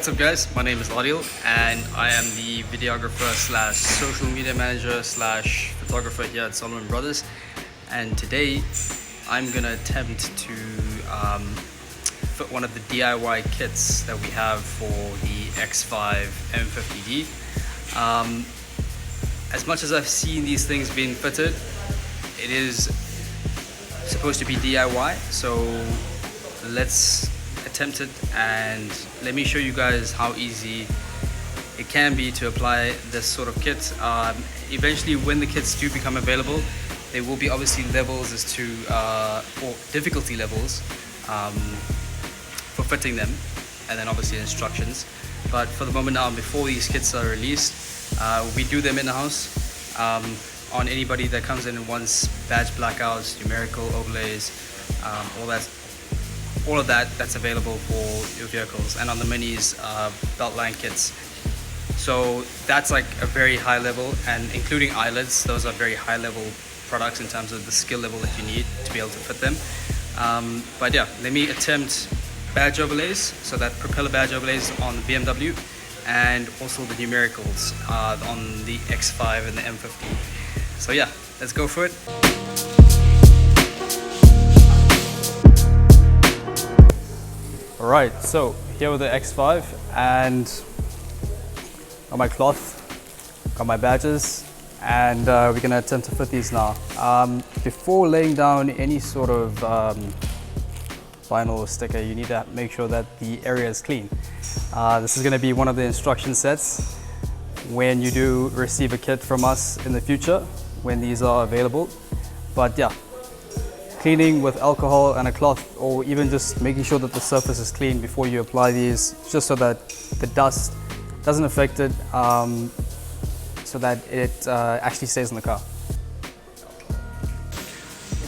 What's up guys, my name is Adil and I am the videographer slash social media manager slash photographer here at Salomon Brothers, and today I'm gonna attempt to fit one of the DIY kits that we have for the X5 M50d. As much as I've seen these things being fitted, it is supposed to be DIY, so let's attempt it and let me show you guys how easy it can be to apply this sort of kit. Eventually, when the kits do become available, there will be obviously levels as to or difficulty levels for fitting them, and then obviously instructions. But for the moment now, before these kits are released, we do them in the house on anybody that comes in and wants badge blackouts, numerical overlays, all of that's available for your vehicles, and on the minis, belt line kits. So that's like a very high level, and including eyelids, those are very high level products in terms of the skill level that you need to be able to fit them. But yeah, let me attempt badge overlays, so that propeller badge overlays on the BMW, and also the numericals on the X5 and the M50. So yeah, let's go for it. Alright, so here with the X5, and got my cloth, got my badges, and we're going to attempt to fit these now. Before laying down any sort of vinyl or sticker, you need to make sure that the area is clean. This is going to be one of the instruction sets when you do receive a kit from us in the future, when these are available. But yeah, cleaning with alcohol and a cloth, or even just making sure that the surface is clean before you apply these, just so that the dust doesn't affect it, so that it actually stays in the car.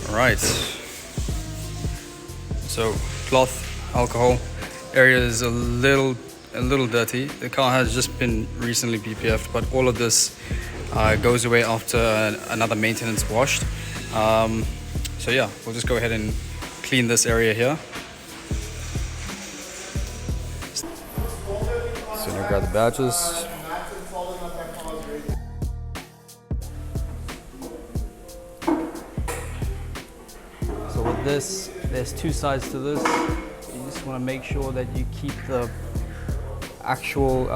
All right, so cloth, alcohol, area is a little dirty. The car has just been recently BPF'd, but all of this goes away after another maintenance washed. So yeah, we'll just go ahead and clean this area here. So now grab the badges. So with this, there's two sides to this. You just want to make sure that you keep the actual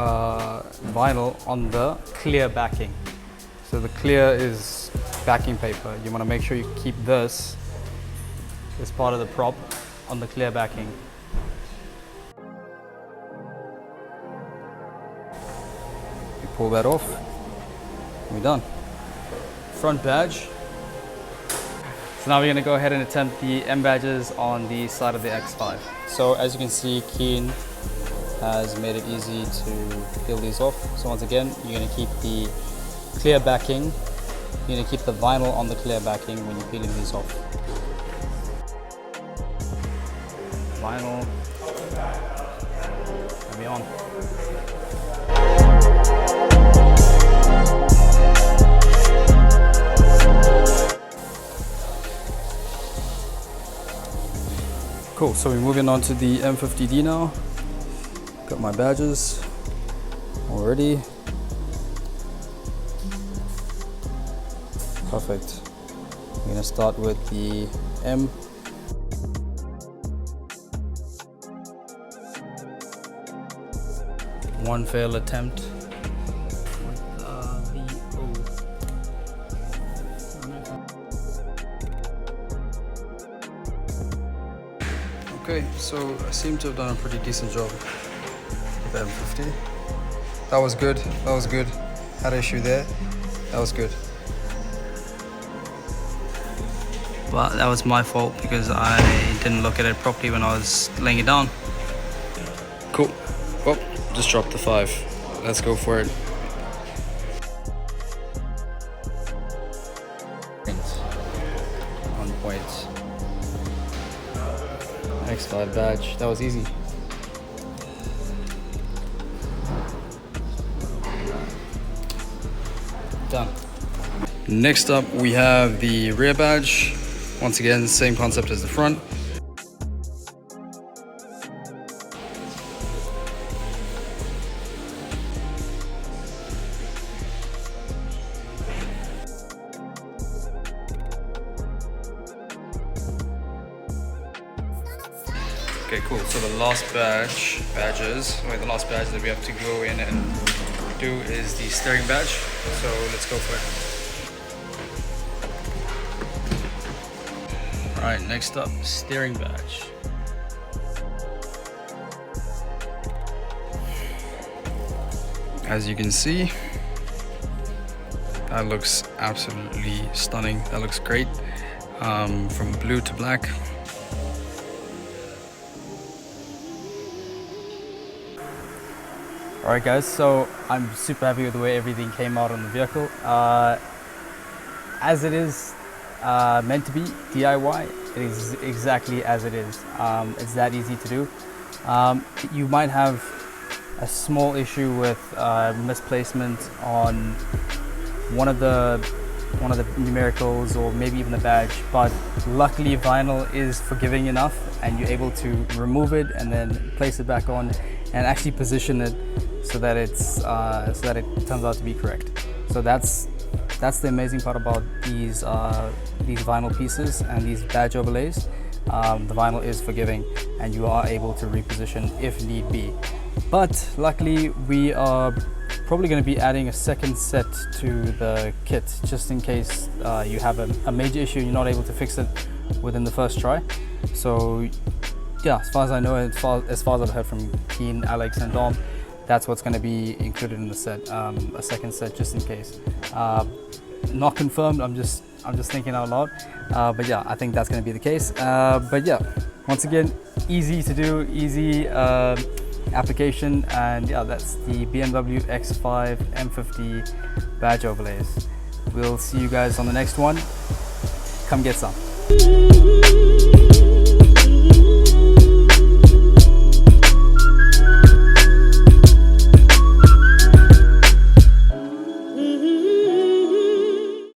vinyl on the clear backing. So the clear is backing paper. You want to make sure you keep this as part of the prop on the clear backing. You pull that off, we're done. Front badge. So now we're going to go ahead and attempt the M badges on the side of the X5. So as you can see, Keen has made it easy to peel these off. So once again, you're going to keep the clear backing. You're going to keep the vinyl on the clear backing when you're peeling these off. Vinyl, and be on. Cool, so we're moving on to the M50d now. Got my badges already. Perfect. We're going to start with the M. One failed attempt with the O. Okay, so I seem to have done a pretty decent job with the M50. That was good. That was good. Had an issue there. That was good. But that was my fault because I didn't look at it properly when I was laying it down. Cool. Well, just dropped the 5. Let's go for it. On point. X5 badge. That was easy. Done. Next up, we have the rear badge. Once again, same concept as the front. Okay, cool. So the last badge that we have to go in and do is the steering badge. So let's go for it. All right, next up, steering badge. As you can see, that looks absolutely stunning. That looks great. From blue to black. Alright guys, so I'm super happy with the way everything came out on the vehicle. As it is meant to be, DIY, it is exactly as it is. It's that easy to do. You might have a small issue with misplacement on one of the numericals or maybe even the badge, but luckily vinyl is forgiving enough and you're able to remove it and then place it back on and actually position it so that it turns out to be correct. So that's the amazing part about these vinyl pieces and these badge overlays. The vinyl is forgiving and you are able to reposition if need be. But luckily we are probably going to be adding a second set to the kit just in case you have a major issue and you're not able to fix it within the first try. So yeah, as far as I know, as far as I've heard from Keen, Alex and Dom, that's what's going to be included in the set, a second set just in case. Not confirmed, I'm just thinking out loud, but yeah, I think that's going to be the case. But yeah, once again, easy to do, easy application, and yeah, that's the BMW X5 M50 badge overlays. We'll see you guys on the next one. Come get some.